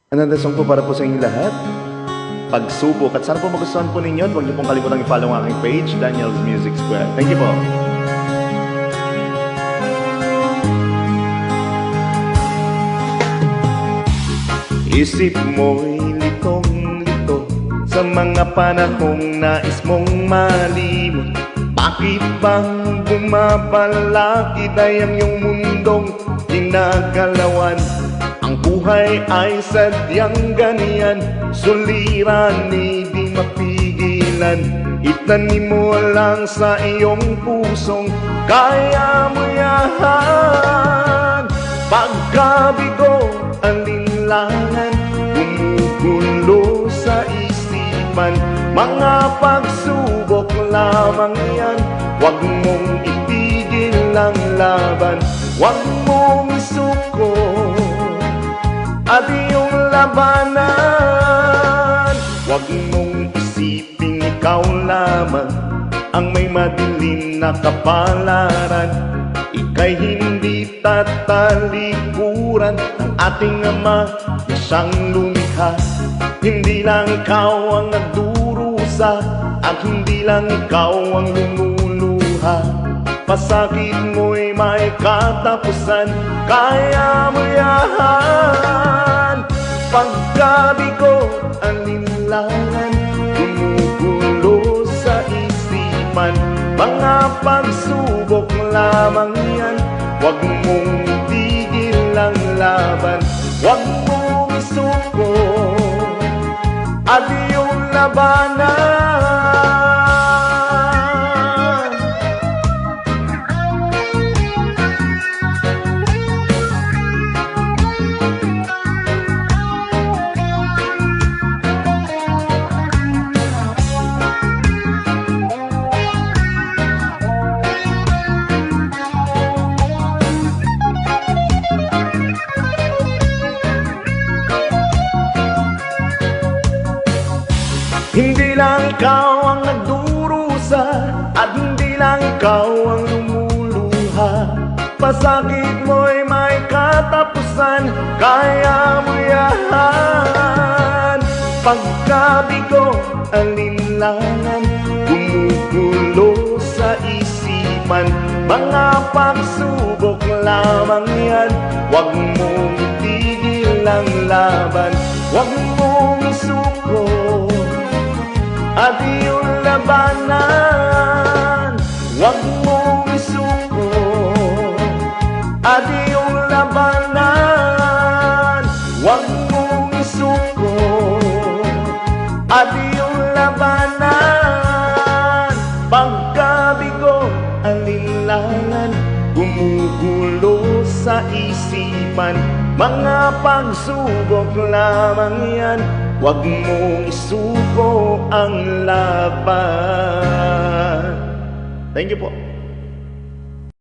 Another song po para po sa inyong lahat. Pagsubok. At sana po magustuhan po ninyo. At huwag niyo pong kalimutang i-follow ang aking page, Daniel's Music Square. Thank you po. Isip mo'y litong-lito sa mga panahong nais mong malimot. Bakit bang bumabalik ang iyong mundong ginagalawan? Ang buhay ay sadyang ganyan, suliranin di mapigilan. Itanim mo lang sa iyong pusong kaya mo yan. Pagkabigo, alinlangan, gumugulo sa isipan. Mga pagsubok lamang yan, huwag mong itigil ang laban. Huwag mong isuko at iyong labanan. Huwag mong isiping ikaw lamang ang may madilim na kapalaran. Ika'y hindi tatalikuran ng ating Ama na siyang lumikha. Hindi lang ikaw ang nagdurusa at hindi lang ikaw ang lumuluha. Pasakit mo'y may katapusan, kaya mo yan. Pagkabigo, alinlangan, gumugulo sa isipan. Mga pagsubok lamang yan, huwag mong tigil ang laban. Huwag mong isuko at iyong labanan. Hindi lang ikaw ang nagdurusa at hindi lang ikaw ang lumuluha. Pasakit mo'y may katapusan, kaya mo yan. Pagkabigo, alinlangan, gumugulo sa isipan. Mga pagsubok lamang yan, huwag mong itigil ang laban. Huwag mong isuko at iyong labanan. Huwag mong isuko at iyong labanan. Huwag mong isuko at iyong labanan. Pagkabigo, alinlangan, gumugulo sa isipan. Mga pagsubok lamang yan, huwag mong isuko ang laban. Thank you po.